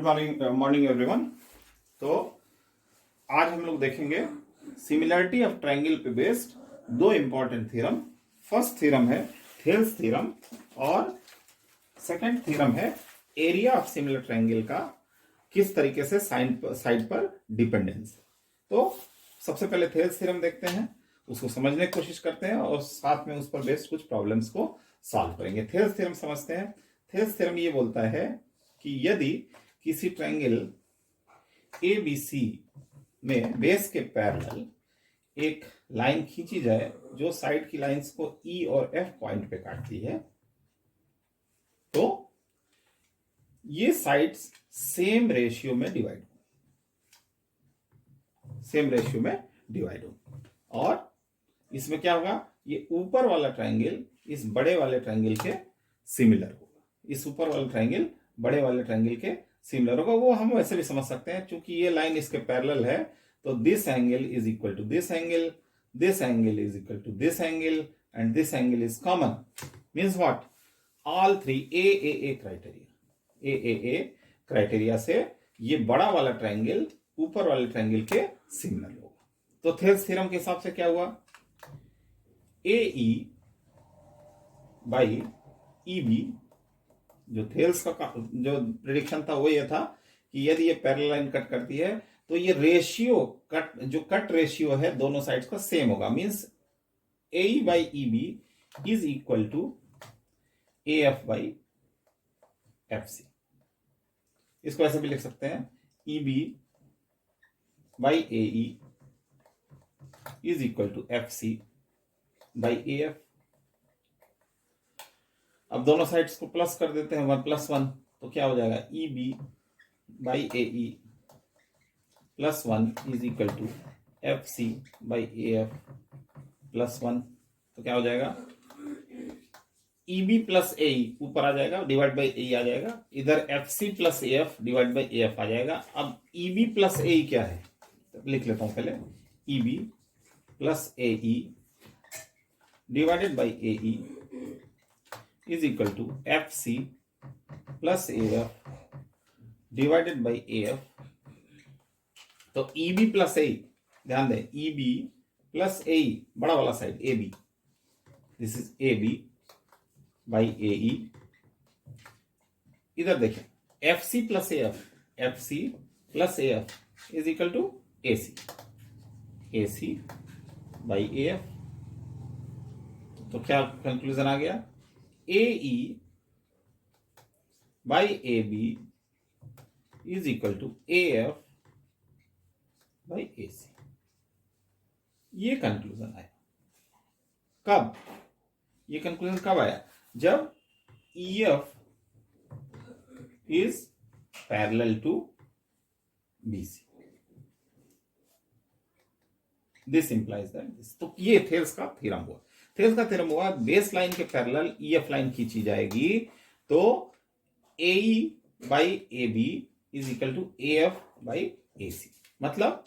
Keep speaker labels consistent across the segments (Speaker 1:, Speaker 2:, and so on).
Speaker 1: Good morning everyone. तो आज हम लोग देखेंगे सिमिलरिटी ऑफ ट्रायंगल पे बेस्ड दो इंपॉर्टेंट थ्योरम। फर्स्ट थ्योरम है थेल्स थ्योरम और सेकंड थ्योरम है एरिया ऑफ सिमिलर ट्रायंगल का किस तरीके से साइड पर डिपेंडेंस। तो सबसे पहले थेल्स थ्योरम देखते हैं, उसको समझने की कोशिश करते हैं और साथ में उस पर बेस्ड कुछ प्रॉब्लम्स को सॉल्व करेंगे। थेल्स थ्योरम समझते हैं। थेल्स थ्योरम ये बोलता है कि यदि किसी ट्रायंगल ABC में बेस के पैरेलल एक लाइन खींची जाए जो साइड की लाइंस को E और F पॉइंट पे काटती है, तो ये साइड्स सेम रेशियो में डिवाइड हो और इसमें क्या होगा, ये ऊपर वाला ट्रायंगल इस बड़े वाले ट्रायंगल के सिमिलर होगा। इस ऊपर वाला ट्रायंगल बड़े वाले ट्रायंगल के सिमिलर होगा। वो हम वैसे भी समझ सकते हैं, क्योंकि ये लाइन इसके पैरेलल है तो this angle is equal to this angle is equal to this angle and this angle is common. Means what, all three AAA criteria से ये बड़ा वाला ट्रायंगल ऊपर वाले ट्रायंगल के सिमिलर होगा। तो थेल्स थ्योरम के हिसाब से क्या हुआ, AE बाई EB, जो थेल्स का जो प्रेडिक्शन था वो ये था कि यदि ये पैरेलल लाइन कट करती है तो ये रेशियो कट रेशियो है दोनों साइड्स का सेम होगा। Means AE by EB is equal to AF by FC। इसको ऐसे भी लिख सकते हैं, EB by AE is equal to FC by AF। अब दोनों साइड्स को प्लस कर देते हैं, 1 + 1, तो क्या हो जाएगा, EB by AE plus 1 is equal to FC by AF plus 1। तो क्या हो जाएगा, EB प्लस AE ऊपर आ जाएगा, डिवाइड बाई AE आ जाएगा, इधर FC plus AF divide by AF आ जाएगा। अब EB प्लस AE क्या है, तो लिख लेता हूं पहले, EB plus AE divided by AE is equal to FC plus AF divided by AF। तो EB plus AE, ध्यान दें, EB plus AE बड़ा वाला side AB, this is AB by AE। इधर देखें, FC plus AF is equal to AC by AF। तो क्या conclusion आ गया, AE by AB is equal to AF by AC। ये कंक्लूजन आया। कब, ये कंक्लूजन कब आया, जब EF is parallel to BC। This implies that this. तो ये थेल्स का थ्योरम हुआ। थेल्स का थ्योरम हुआ, बेस लाइन के पैरेलल EF लाइन खींची जाएगी तो AE by AB is equal to AF by AC। मतलब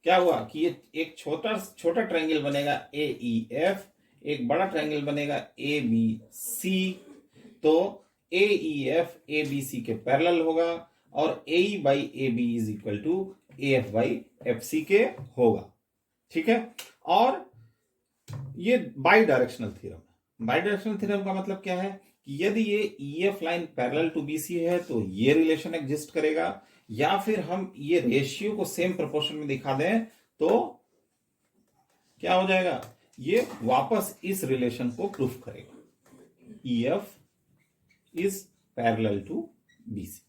Speaker 1: क्या हुआ कि ये एक छोटा ट्रायंगल बनेगा AEF, एक बड़ा ट्रायंगल बनेगा ABC। तो AEF ABC के पैरेलल होगा और AE by AB is equal to AF by FC के होगा। ठीक है, और ये बाई डायरेक्शनल थ्योरम है। बाई डायरेक्शनल थ्योरम का मतलब क्या है कि यदि ये EF line parallel to BC है तो ये रिलेशन एग्जिस्ट करेगा, या फिर हम ये रेशियो को सेम प्रोपोर्शन में दिखा दें तो क्या हो जाएगा, ये वापस इस रिलेशन को प्रूफ करेगा, EF is parallel to BC।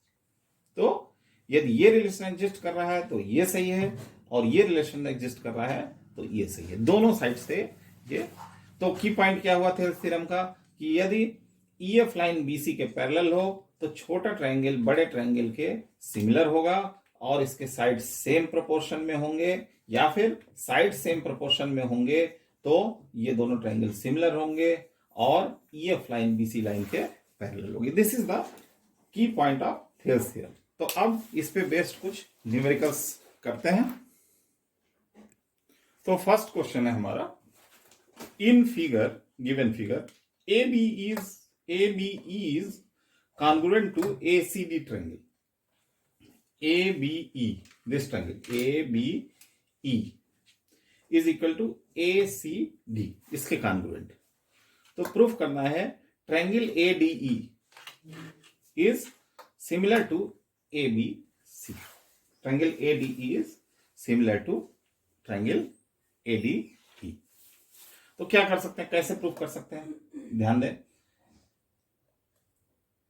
Speaker 1: तो यदि ये रिलेशन एग्जिस्ट कर रहा है तो ये सही है, और ये रिलेशन एग्जिस्ट कर रहा है तो ये सही है, दोनों साइड से ये। तो की पॉइंट क्या हुआ थेल्स थ्योरम का, कि यदि EF लाइन BC के पैरेलल हो तो छोटा ट्रायंगल बड़े ट्रायंगल के सिमिलर होगा और इसके साइड सेम प्रोपोर्शन में होंगे, या फिर साइड सेम प्रोपोर्शन में होंगे तो ये दोनों ट्रायंगल सिमिलर होंगे और EF लाइन BC लाइन के पैरेलल होगी। This is the key point of Thales theorem. तो अब इस पे बेस्ड कुछ न्यूमेरिकल्स करते हैं। तो फर्स्ट क्वेश्चन है हमारा, in figure, given figure, ABE is congruent to ACD triangle। ABE, this triangle ABE is equal to ACD, इसके कॉन्ग्रुएंट। तो प्रूफ करना है triangle ADE is similar to ABC. Triangle ADE is similar to triangle ADE। तो क्या कर सकते हैं, कैसे प्रूफ कर सकते हैं, ध्यान दें।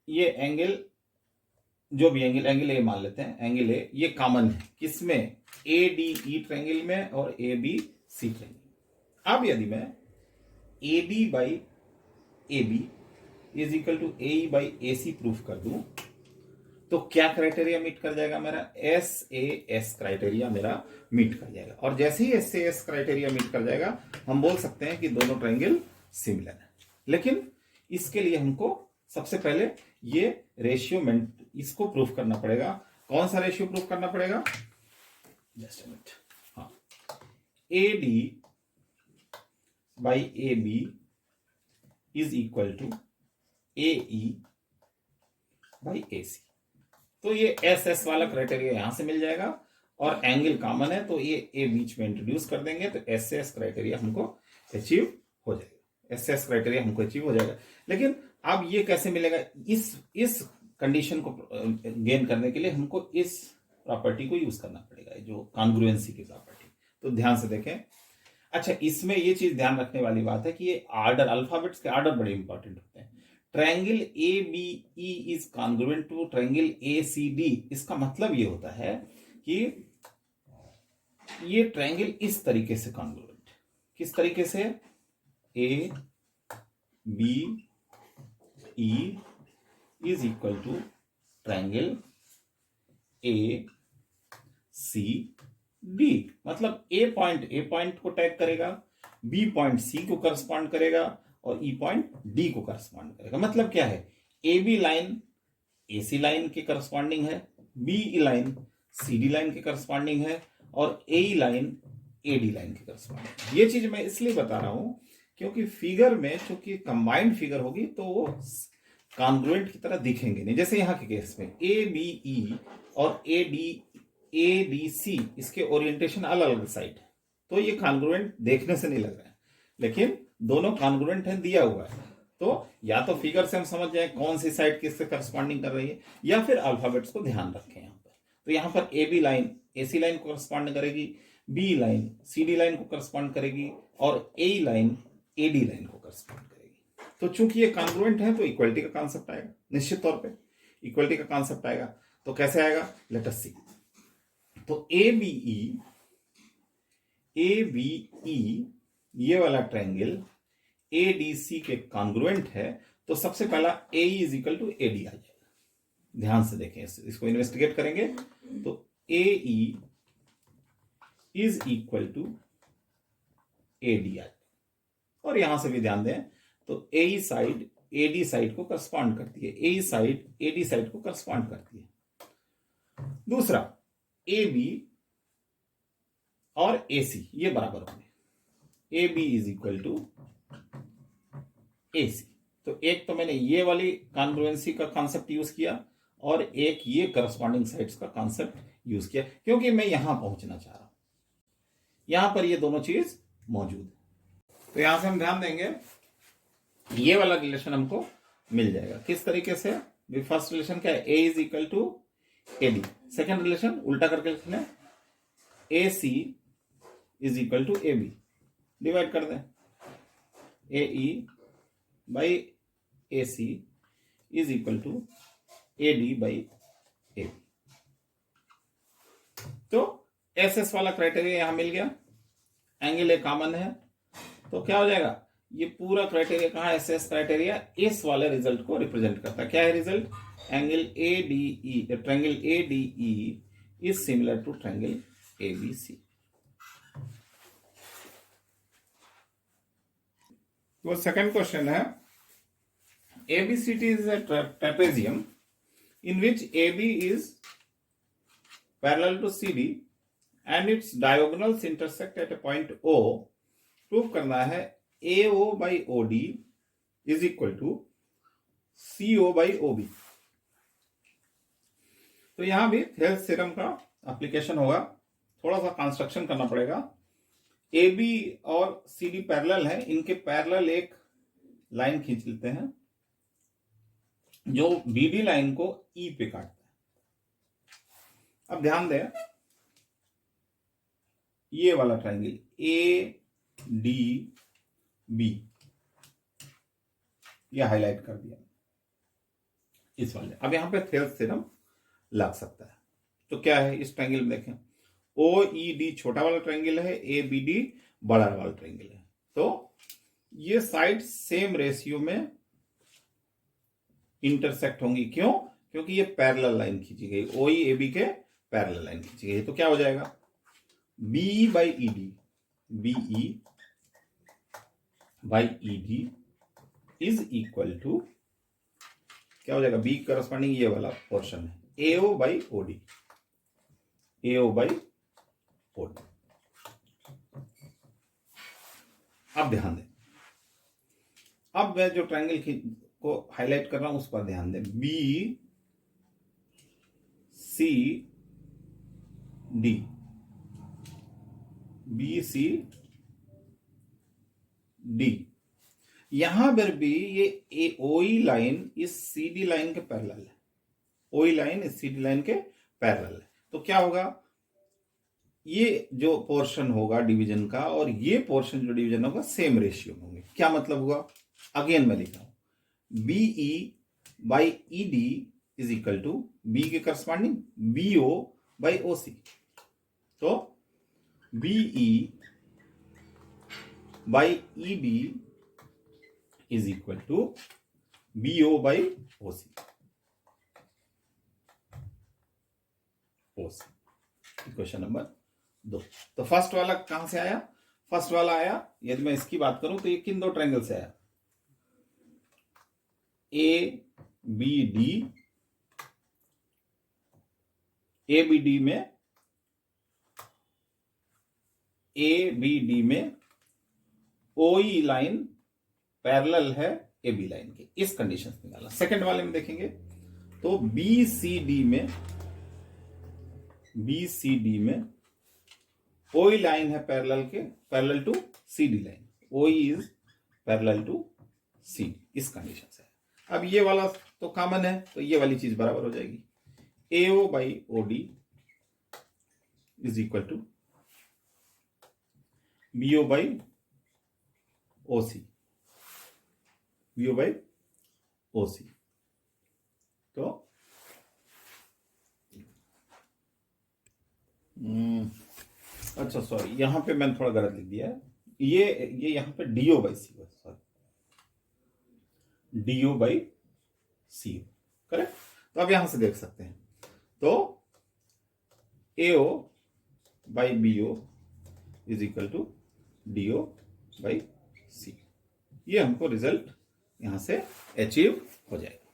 Speaker 1: ये एंगल, जो भी एंगल ए मान लेते हैं, एंगल ए ये कॉमन है किसमें, ADE ट्रायंगल में और ABC ट्रायंगल। अब यदि मैं AD by AB is equal to AE by AC proof कर दूं तो क्या क्राइटेरिया मीट कर जाएगा, मेरा SAS क्राइटेरिया मेरा मीट कर जाएगा। और जैसे ही SAS क्राइटेरिया मीट कर जाएगा हम बोल सकते हैं कि दोनों ट्रायंगल सिमिलर है। लेकिन इसके लिए हमको सबसे पहले ये रेशियो इसको प्रूफ करना पड़ेगा। कौन सा रेशियो प्रूफ करना पड़ेगा, जस्ट अ मिनट। हाँ, AD by AB is equal to AE by AC। तो ये SS वाला क्राइटेरिया यहां से मिल जाएगा और एंगल कॉमन है तो ये A बीच में इंट्रोड्यूस कर देंगे तो SS क्राइटेरिया हमको अचीव हो जाएगा, SS क्राइटेरिया हमको अचीव हो जाएगा। लेकिन अब ये कैसे मिलेगा, इस कंडीशन को गेन करने के लिए हमको इस प्रॉपर्टी को यूज करना पड़ेगा, जो कॉन्ग्रुएंसी की प्रॉपर्टी। तो ध्यान से देखें। अच्छा, इसमें ये चीज ध्यान रखने वाली बात है कि ये आर्डर, अल्फाबेट्स के आर्डर बड़े इंपॉर्टेंट होते हैं। Triangle ABE is congruent to triangle ACD। इसका मतलब ये होता है कि ये ट्रायंगल इस तरीके से कॉन्ग्रुएंट, किस तरीके से, ABE is equal to triangle ACD। मतलब A पॉइंट को टैग करेगा, B पॉइंट C को करस्पॉन्ड करेगा और E पॉइंट D को करस्पॉन्ड करेगा। मतलब क्या है, AB लाइन AC लाइन के करस्पॉन्डिंग है, BE लाइन CD लाइन के करस्पॉन्डिंग है और AE लाइन AD लाइन के करस्पॉन्डिंग। ये चीज मैं इसलिए बता रहा हूं क्योंकि फिगर में चूंकि कंबाइंड फिगर होगी तो वो कॉन्ग्रुएंट की तरह दिखेंगे नहीं। जैसे यहां के केस में ABE और ADC इसके ओरिएंटेशन अलग अलग साइड है तो ये कॉन्ग्रुएंट देखने से नहीं लग रहा है, लेकिन दोनों कॉन्ग्रुएंट है, दिया हुआ है। तो या तो फिगर से हम समझ जाए कौन सी साइड किससे करस्पॉन्डिंग कर रही है, या फिर अल्फाबेट्स को ध्यान रखें यहाँ पर। तो यहाँ पर AB लाइन AC लाइन को करस्पॉन्ड करेगी, B लाइन CD लाइन को करस्पॉन्ड करेगी और AE लाइन AD लाइन को करस्पॉन्ड करेगी। तो चूंकि ये कॉन्ग्रुएंट है तो इक्वलिटी का कॉन्सेप्ट आएगा, निश्चित तौर पे इक्वलिटी का कॉन्सेप्ट आएगा। तो कैसे आएगा, लेट अस सी। तो ABE ये वाला ट्रायंगल ADC के कॉन्ग्रुएंट है तो सबसे पहला AE is equal to AD आ जाएगा। ध्यान से देखें, इसको इन्वेस्टिगेट करेंगे तो AE is equal to AD आ जाएगा। और यहां से भी ध्यान दें तो AE साइड AD साइड को करस्पॉन्ड करती है, AE साइड AD साइड को करस्पॉन्ड करती है। दूसरा, AB और AC ये बराबर होंगे, AB is equal to AC। तो एक तो मैंने ये वाली कॉन्ग्रुएंसी का कॉन्सेप्ट यूज किया और एक ये करस्पॉन्डिंग साइड्स का कॉन्सेप्ट यूज किया क्योंकि मैं यहां पहुंचना चाह रहा हूं, यहां पर ये दोनों चीज मौजूद है। तो यहां से हम ध्यान देंगे, ये वाला रिलेशन हमको मिल जाएगा। किस तरीके से, फर्स्ट रिलेशन क्या है, A is equal to AD। Second relation उल्टा करके लिखना, AC is equal to AB। Divide कर दें, AE by AC is equal to AD by AB। तो SS वाला क्राइटेरिया यहां मिल गया, एंगल ए कॉमन है तो क्या हो जाएगा, ये पूरा क्राइटेरिया कहां, SS क्राइटेरिया इस वाले रिजल्ट को रिप्रेजेंट करता है। क्या है result, angle ADE, triangle ADE is similar to triangle ABC। तो सेकंड क्वेश्चन है, ABCD is a trapezium in which AB is parallel to CD and its diagonals intersect at a point O। Prove करना है AO by OD is equal to CO by OB। तो यहां भी Thales theorem का application होगा, थोड़ा सा construction करना पड़ेगा। ए बी और सी डी पैरेलल है, इनके पैरेलल एक लाइन खींच लेते हैं जो बी डी लाइन को ई पे काटता है। अब ध्यान दें, ये वाला ट्राइंगल ए डी बी, ये हाईलाइट कर दिया इस वाले। अब यहां पे थेल्स थ्योरम लग सकता है। तो क्या है इस ट्राइंगल में, देखें ओ ई डी छोटा वाला ट्राइंगल है, ए बी डी बड़ा वाला ट्राइंगल है। तो ये साइड सेम रेशियो में इंटरसेक्ट होंगी। क्यों? क्योंकि ये पैरेलल लाइन खींची गई, ओ ई ए बी के पैरेलल लाइन खींची गई। तो क्या हो जाएगा, B by E D, B E by E D is equal to, क्या हो जाएगा, बी करस्पॉन्डिंग ये वाला पोर्शन है, AO by OD, AO by OD. अब ध्यान दें, अब मैं जो ट्रायंगल को हाईलाइट कर रहा हूं उस पर ध्यान दें, B C D, B C D, यहां पर भी ये ओई लाइन इस सी डी लाइन के पैरेलल है, ओई लाइन इस सी डी लाइन के पैरेलल है। तो क्या होगा, ये जो पोर्शन होगा डिवीजन का और ये पोर्शन जो डिवीजन होगा सेम रेशियो में होंगे। क्या मतलब हुआ, अगेन मैं लिख रहा हूं, B E by E D is equal to B के corresponding B O by O C. तो B E by E D is equal to BO by O C, equation number 2। तो फर्स्ट वाला कहां से आया, फर्स्ट वाला आया, यदि मैं इसकी बात करूं तो ये किन दो ट्रायंगल से आया, A B D, A B D में, ए बी डी में ओई लाइन पैरेलल है ए बी लाइन के, इस कंडीशन से निकालना। सेकंड वाले में देखेंगे तो बी सी डी में, बी सी डी में ओई लाइन है parallel to C D line, O E is parallel to C, इस कंडीशन से। अब ये वाला तो कॉमन है, तो ये वाली चीज बराबर हो जाएगी, AO by O D is equal to BO by O C, BO by O C. तो अच्छा सॉरी, यहां पे मैंने थोड़ा गलत लिख दिया है, ये यहां पे DO by C, sorry, DO by C, correct. तो अब यहां से देख सकते हैं, तो AO by BO is equal to DO by C, ये हमको रिजल्ट यहां से अचीव हो जाएगा।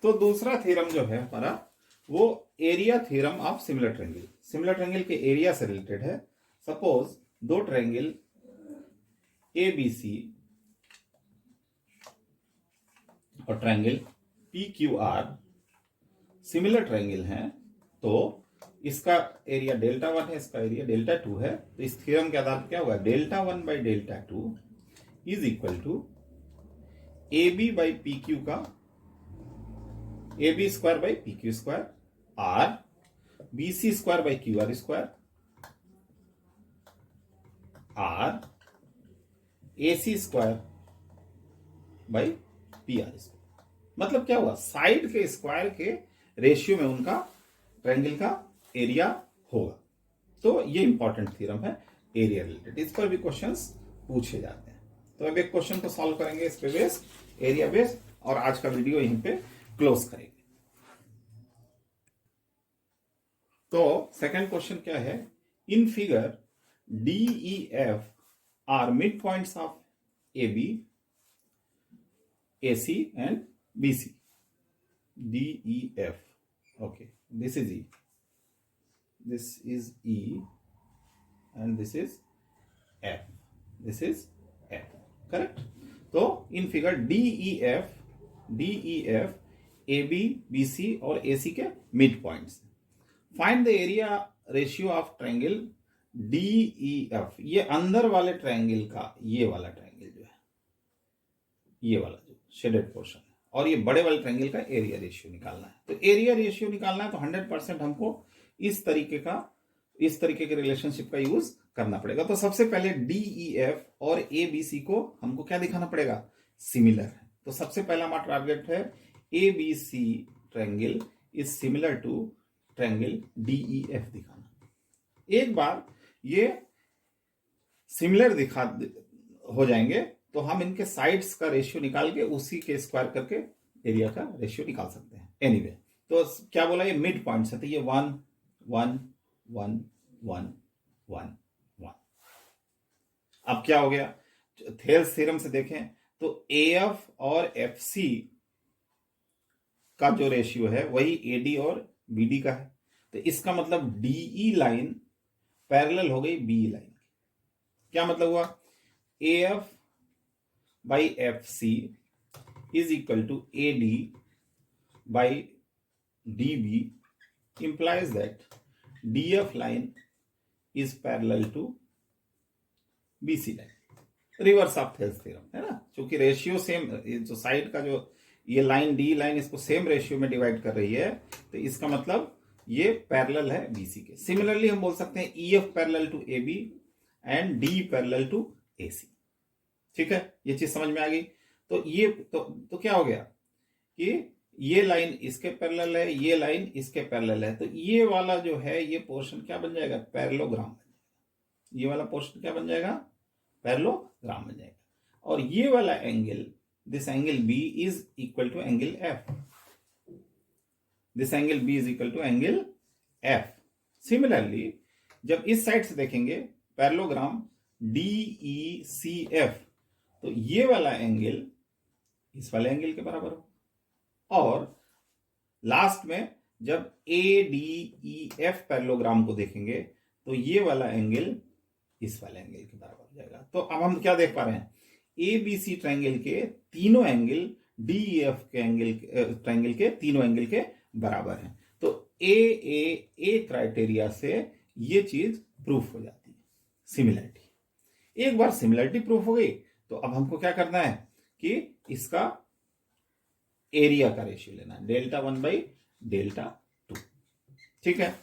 Speaker 1: तो दूसरा थ्योरम जो है हमारा वो area theorem of similar triangle, similar triangle के एरिया से रिलेटेड है। सपोज दो ट्रायंगल ए बी सी और triangle P Q R similar triangle हैं, तो इसका एरिया डेल्टा 1 है, इसका एरिया डेल्टा 2 है। तो इस थ्योरम के आधार पर क्या होगा, delta 1 by delta 2 is equal to A B by P Q का A B square by P Q square or B C square by Q R square or A C square by P R square. मतलब क्या हुआ, side के square के ratio में उनका triangle का area होगा। तो ये इंपॉर्टेंट थ्योरम है एरिया रिलेटेड, इस पर भी क्वेश्चंस पूछे जाते हैं। तो अब एक क्वेश्चन को सॉल्व करेंगे इस पे बेस्ड, एरिया बेस्ड, और आज का वीडियो यहीं पे क्लोज करेंगे। तो सेकंड क्वेश्चन क्या है, in figure D E F are mid points of A B, A C and B C. D E F, okay, this is E, this is E and this is F, this is F, correct। तो in figure DEF A B C और A C के mid points. Find the area ratio of triangle D E F. ये अंदर वाले triangle का ये वाला triangle जो है, ये वाला जो शेडेड पोर्शन है, और ये बड़े वाले ट्रायंगल का एरिया रेशियो निकालना है। तो एरिया रेशियो निकालना है तो 100% हमको इस तरीके के रिलेशनशिप का यूज करना पड़ेगा। तो सबसे पहले डी ई एफ और ए बी सी को हमको क्या दिखाना पड़ेगा, सिमिलर है। तो सबसे पहला हमारा टारगेट है A B C triangle is similar to triangle D E F दिखाना। एक बार ये सिमिलर हो जाएंगे तो हम इनके साइड्स का रेशियो निकाल के उसी के स्क्वायर करके एरिया का रेशियो निकाल सकते हैं। एनीवे तो क्या बोला, ये मिड पॉइंट्स है, तो ये 1 1 1 1 1 1। अब क्या हो गया, थेल्स थ्योरम से देखें तो एएफ और एफसी का जो रेशियो है वही एडी और बीडी का है। तो इसका मतलब डीई लाइन पैरेलल हो गई बी लाइन। क्या मतलब हुआ, A F by F C is equal to A D by D B implies that DF line is parallel to BC line, reverse of Thales theorem है ना। क्योंकि रेशियो सेम, जो side का जो ये लाइन डी लाइन इसको same ratio में divide कर रही है, तो इसका मतलब ये पैरेलल है BC के। सिमिलरली हम बोल सकते हैं EF parallel to AB and D parallel to AC। ठीक है, ये चीज समझ में आ गई। तो ये तो क्या हो गया कि ये लाइन इसके पैरेलल है, ये लाइन इसके पैरेलल है, तो ये वाला जो है ये पोर्शन क्या बन जाएगा, पैरेललोग्राम बन जाएगा। ये वाला पोर्शन क्या बन जाएगा, पैरेललोग्राम बन जाएगा। और ये वाला angle, this angle B is equal to angle F, this angle B is equal to angle F। Similarly जब इस साइड से देखेंगे पैरेललोग्राम DECF, तो ये वाला एंगल इस वाले एंगल के बराबर हो, और लास्ट में जब ADEF पैरेललोग्राम को देखेंगे तो ये वाला एंगल इस वाले एंगल के बराबर हो जाएगा। तो अब हम क्या देख पा रहे हैं, ABC ट्रायंगल के तीनों एंगल DEF के एंगल ट्रायंगल के तीनों एंगल के बराबर हैं। तो AAA क्राइटेरिया से ये चीज प्रूफ हो जाती है, सिमिलरिटी। एक बार सिमिलरिटी प्रूफ हो गई तो अब हमको क्या करना है कि इसका एरिया का रेशियो लेना है, Δ1 बाई Δ2। ठीक है,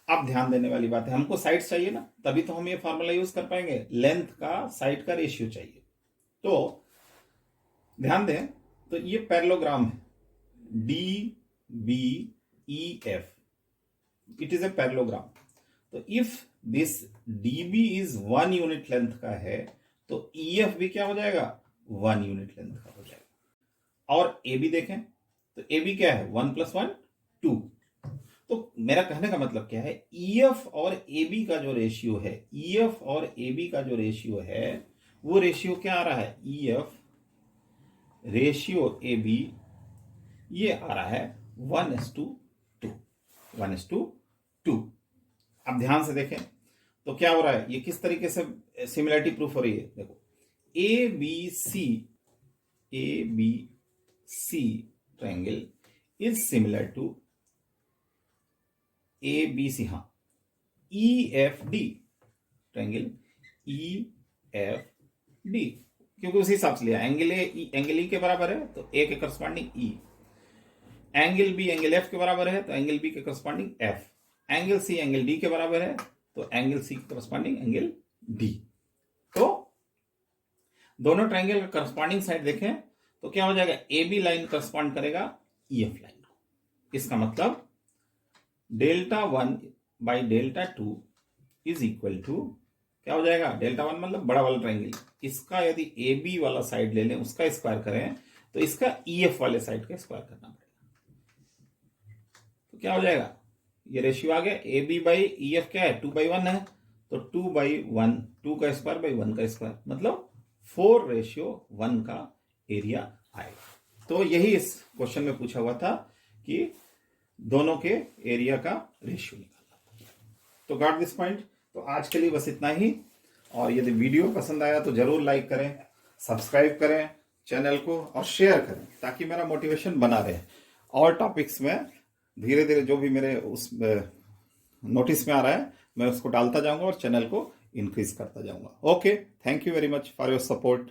Speaker 1: अब ध्यान देने वाली बात है, हमको साइड्स चाहिए ना, तभी तो हम ये फॉर्मूला यूज कर पाएंगे, लेंथ का साइड का रेशियो चाहिए। तो ध्यान दें, तो ये पैरेललोग्राम है DBEF, it is a parallelogram. तो if this DB is 1 unit length का है तो EF भी क्या हो जाएगा, 1 यूनिट लेंथ का हो जाएगा। और AB देखें तो AB क्या है, 1 + 1 2। तो मेरा कहने का मतलब क्या है, EF और AB का जो रेशियो है, EF और AB का जो रेशियो है वो रेशियो क्या आ रहा है, EF रेशियो AB ये आ रहा है 1:2, 1:2। अब ध्यान से देखें तो क्या हो रहा है, ये किस तरीके से सिमिलरिटी प्रूफ हो रही है। देखो ABC triangle is similar to ABC, हाँ, EFD ट्रायंगल EFD, क्योंकि उसी हिसाब से लिया, एंगल E के बराबर है तो A के corresponding E, angle B angle F के बराबर है तो एंगल B के corresponding F, angle C angle D के बराबर है तो एंगल C के करस्पॉन्डिंग एंगल D। तो दोनों ट्रायंगल का करस्पॉन्डिंग साइड देखें तो क्या हो जाएगा, AB लाइन करस्पॉन्ड करेगा EF लाइन को। इसका मतलब Δ1 बाई Δ2 इज इक्वल टू क्या हो जाएगा, Δ1 मतलब बड़ा वाला ट्रायंगल, इसका यदि AB वाला साइड ले लें उसका स्क्वायर करें तो इसका EF वाले साइड का स्क्वायर करना पड़ेगा। तो क्या हो जाएगा, ये रेशियो आ गया, AB बाई EF क्या है, 2/1 है, तो 2/1, 2 का स्क्वायर बाई 1 का स्क्वायर, मतलब 4:1 का एरिया आएगा। तो यही इस क्वेश्चन में पूछा हुआ था कि दोनों के एरिया का रेशियो निकालना। तो गॉट दिस पॉइंट। तो आज के लिए बस इतना ही, और यदि वीडियो पसंद आया तो जरूर लाइक करें, सब्सक्राइब करें चैनल को और शेयर करें ताकि मेरा मोटिवेशन बना रहे। और टॉपिक्स में धीरे धीरे जो भी मेरे उस नोटिस में आ रहा है मैं उसको डालता जाऊंगा और चैनल को इंक्रीज करता जाऊंगा। Okay, thank you very much for your support.